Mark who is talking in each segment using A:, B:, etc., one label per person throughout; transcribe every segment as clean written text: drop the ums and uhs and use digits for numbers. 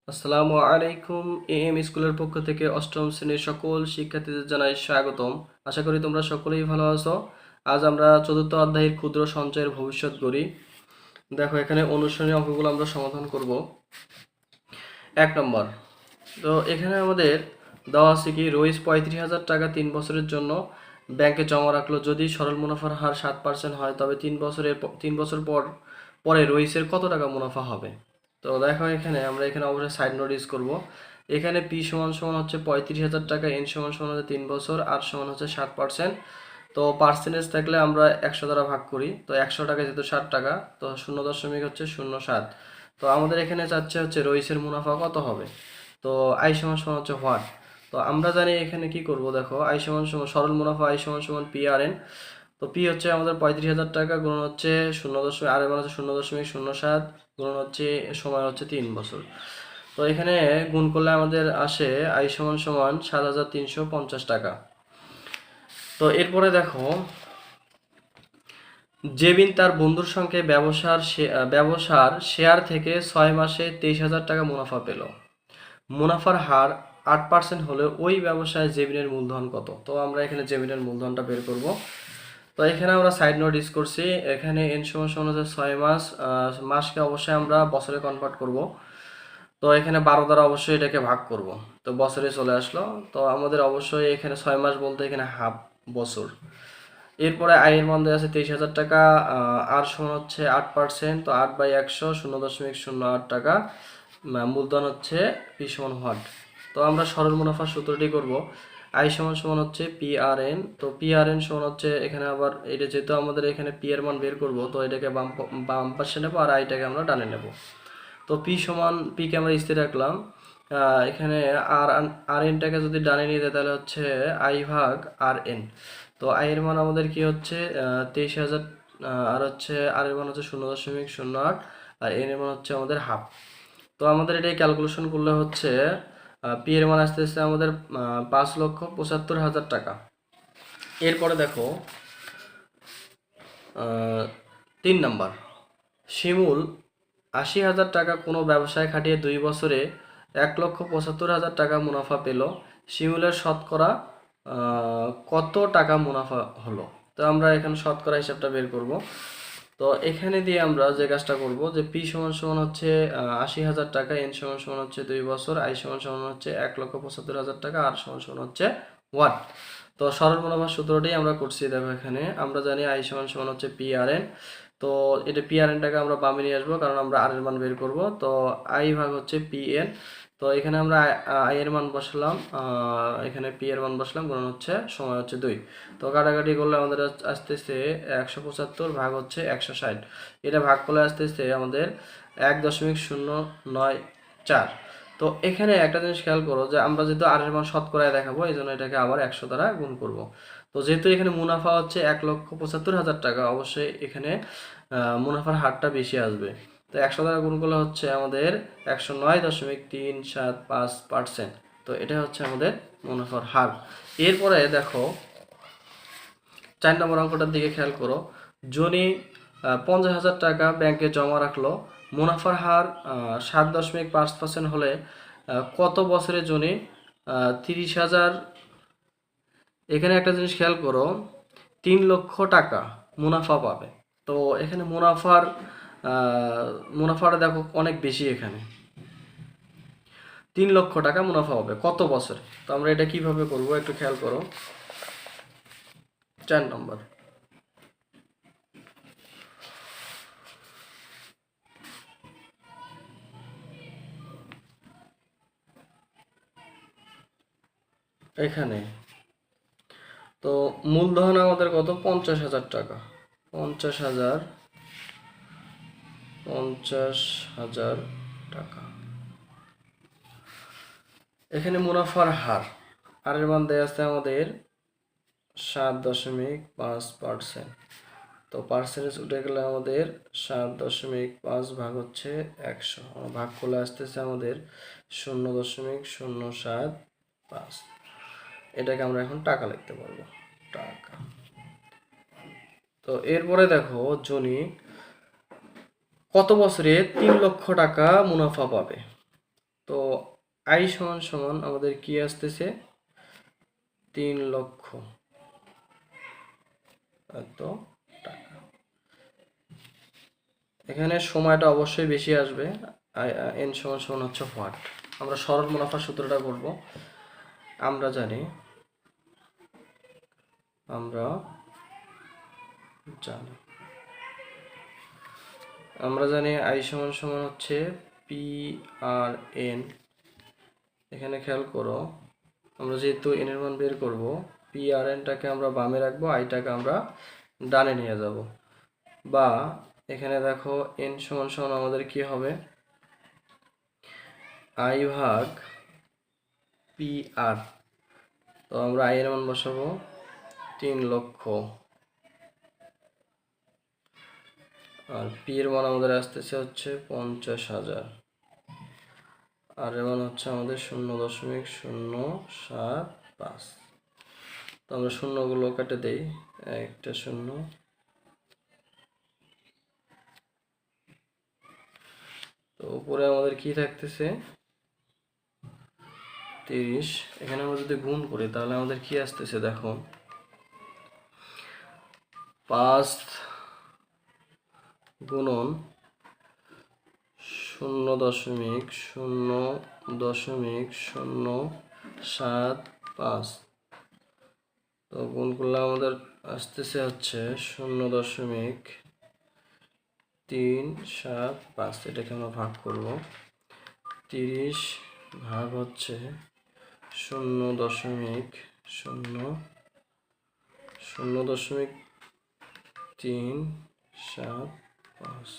A: আসসালামু আলাইকুম। এএম স্কুলের পক্ষ থেকে অষ্টম শ্রেণীর সকল শিক্ষার্থীদের জানাই স্বাগতম। আশা করি তোমরা সকলেই ভালো আছো। আজ আমরা চতুর্থ অধ্যায়ের ক্ষুদ্র সঞ্চয়ের ভবিষ্যৎ গড়ি। দেখো এখানে অনুসরণীয় অঙ্কগুলো আমরা সমাধান করব। 1 নম্বর, তো এখানে আমাদের দেওয়া আছে কি, রইস 35,000 টাকা 3 বছরের জন্য ব্যাংকে জমা রাখলো। যদি সরল মুনাফার হার 7% হয় তবে 3 বছর পরে রইসের কত টাকা মুনাফা হবে? তো দেখো এখানে আমরা অবশ্যই সাইড নোট ইউজ করবো। এখানে পি সমান সমান হচ্ছে 35,000 টাকা, এন সমান সমান হচ্ছে 3 বছর, আর সমান হচ্ছে 7%। তো পার্সেন্টেজ থাকলে আমরা 100 দ্বারা ভাগ করি। তো 100 টাকা যেহেতু 60 টাকা, তো 0.07। তো আমাদের এখানে চাচ্ছে হচ্ছে রইসের মুনাফা কত হবে। তো আই সমান সমান হচ্ছে হোয়াট। তো আমরা জানি এখানে কি করব, দেখো আই সমান সমান সরল মুনাফা আই সমান সমান পি আর এন। তো পি হচ্ছে আমাদের 35,000 টাকা, গুণন হচ্ছে 0. আর এর মান হচ্ছে 0.07, গুণন হচ্ছে সময় হচ্ছে 3 বছর। তো এখানে গুণ করলে আমাদের আসে আই সমান সমান 7,350 টাকা। তো এরপরে দেখো, জেবিন তার বন্ধুর সঙ্গে ব্যবসার শেয়ার থেকে 6 মাসে 23,000 টাকা মুনাফা পেল। মুনাফার হার 8% হলে ওই ব্যবসায় জেবিনের মূলধন কত? তো আমরা এখানে জেবিনের মূলধনটা বের করব। তো এখানে আমরা সাইড নোট ইউজ করছি। এখানে এন সমান সমান হচ্ছে 6 মাস, মাসকে অবশ্যই আমরা বছরে কনভার্ট করব। তো এখানে 12 দ্বারা অবশ্যই এটাকে ভাগ করব। তো বছরে চলে আসলো। তো আমাদের অবশ্যই এখানে 6 মাস বলতে এখানে হাফ বছর। এরপরে আয়ের মান দেওয়া আছে 23,000 টাকা, আর সমান হচ্ছে 8%। তো 8/100 0.08 টাকা। মূলধন হচ্ছে পি সমান হোয়াট। তো আমরা সরল মুনাফার সূত্রটি করব। আই সমান সমান হচ্ছে পি আর এন। তো পি আর এন সমান হচ্ছে এখানে আবার এটা যেহেতু আমাদের এখানে পি এর মান বের করব, তো এটাকে বাম পাশে নেবো আর আইটাকে আমরা ডানে নেব। তো পি সমান পি কে আমরা স্থির রাখলাম। এখানে আর আর এনটাকে যদি ডানে নিয়ে যায় তাহলে হচ্ছে আই ভাগ আর এন। তো আই এর মান আমাদের কি হচ্ছে 23,000, আর হচ্ছে আর এর মান হচ্ছে 0.08, আর এন এর মান হচ্ছে আমাদের হাফ। তো আমাদের এটাই ক্যালকুলেশন করলে হচ্ছে পি এর মান আসতে আমাদের 5,75,000 টাকা। এরপরে দেখো 3 নম্বর, শিমুল 80,000 টাকা কোনো ব্যবসায় খাটিয়ে 2 বছরে 1,75,000 টাকা মুনাফা পেল। শিমুলের শতকরা কত টাকা মুনাফা হলো? তো আমরা এখানে শতকরা হিসাবটা বের করব। তো এখানে দিয়ে আমরা যে কাজটা করব, যে পি সমান সমান হচ্ছে 80,000 টাকা, এন সমান সমান হচ্ছে 2 বছর, আই সমান সমান হচ্ছে 1,75,000 টাকা, আর সমান সমান হচ্ছে ওয়াট। তো সরল মুনাফার সূত্রটি আমরা করছি। দেখো এখানে আমরা জানি আই সমান সমান হচ্ছে পি আর এন। তো এটা পি আর এনটাকে আমরা বামে নিয়ে আসবো, কারণ আমরা আর এর মান বের করব। তো আই ভাগ হচ্ছে পি এন। তো এখানে আমরা আই এর মান বসালাম, এখানে পি এর মান বসালাম, গুণন হচ্ছে সময় হচ্ছে 2। তো কাটাকাটি করলে আমাদের আসতেছে 175 ভাগ হচ্ছে 160। এটা ভাগ করলে আসতেছে আমাদের 1.094। তো এখানে একটা জিনিস খেয়াল করো, যে আমরা যেহেতু আর এর মান শতকরায় দেখাবো, এই জন্য এটাকে আবার 100 দ্বারা গুণ করব। তো যেহেতু এখানে মুনাফা হচ্ছে 1,75,000 টাকা, অবশ্যই এখানে মুনাফার হারটা বেশি আসবে। তো 100 দ্বারা গুণ করলে হচ্ছে আমাদের 109.375%। তো এটা হচ্ছে আমাদের মুনাফার হার। এরপরে দেখো 4 নম্বর অঙ্কটার দিকে খেয়াল করো। জনি 50,000 টাকা ব্যাংকে জমা রাখলো। মুনাফার হার 7.5% হলে কত বছরে জনি 30,000, এখানে একটা জিনিস খেয়াল করো, 3 লক্ষ টাকা মুনাফা পাবে। তো এখানে মুনাফাটা দেখো অনেক বেশি। এখানে 3 লক্ষ টাকা মুনাফা হবে কত বছরে? তো আমরা এটা কিভাবে করব একটু খেয়াল করো। 4 নম্বর, এখানে তো মূলধন আমাদের কত, 50,000 টাকা। 50,000, 50,000 টাকা। এখানে মুনাফার হার, আর এর মান দেওয়া আছে আমাদের 7.5%। তো পার্সেন্টেজ উঠে গেলে আমাদের 7.5 ভাগ হচ্ছে 100, ভাগ করলে আসতেছে আমাদের 0.075। এটাকে আমরা এখন টাকা লিখতে পারবো, টাকা। তো এরপরে দেখো জনি কত বছরে 3 লক্ষ টাকা মুনাফা পাবে? তো আই সমান সমান আমাদের কি আসতেছে 3 লক্ষ এত টাকা। এখানে সময়টা অবশ্যই বেশি আসবে। এন সমান সমান হচ্ছে হোয়াট। আমরা সরল মুনাফার সূত্রটা করব। আমরা জানি আই সমান সমান হচ্ছে পি আর এন। এখানে খেয়াল করো, আমরা যেহেতু এন এর মান বের করব, পি আর এনটাকে আমরা বামে রাখবো, আইটাকে আমরা ডানে নিয়ে যাব। বা এখানে দেখো এন সমান সমান আমাদের কি হবে, আই ভাগ পি আর। তো আমরা আই এর মান বসাবো 3 লক্ষ, আর পি এর মান আমাদের আসতেছে হচ্ছে 50,000, আর এর মান হচ্ছে আমাদের 0.075। তো আমরা শূন্যগুলো কেটে দেই, একটা শূন্য। তো উপরে আমাদের কি থাকতেছে 30। এখানে আমরা যদি গুণ করি তাহলে আমাদের কি আসতেছে দেখো, 5 গুণন 0.075। তো গুণ করলে আমাদের আসতেছে হচ্ছে 0.375। এটাকে আমরা ভাগ করব, 30 ভাগ হচ্ছে 0.375।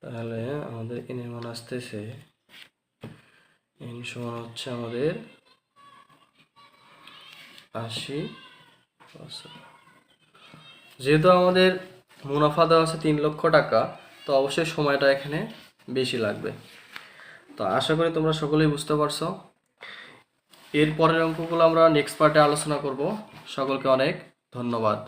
A: তাহলে আমাদের এন এর মান আসতেছে, এন সমান হচ্ছে আমাদের 80%। যেহেতু আমাদের মুনাফা দেওয়া আছে 3 লক্ষ টাকা, তো অবশ্যই সময়টা এখানে বেশি লাগবে। তো আশা করি তোমরা সকলেই বুঝতে পারছো। এর পরের অঙ্কগুলো আমরা নেক্সট পার্টে আলোচনা করব। সকলকে অনেক ধন্যবাদ।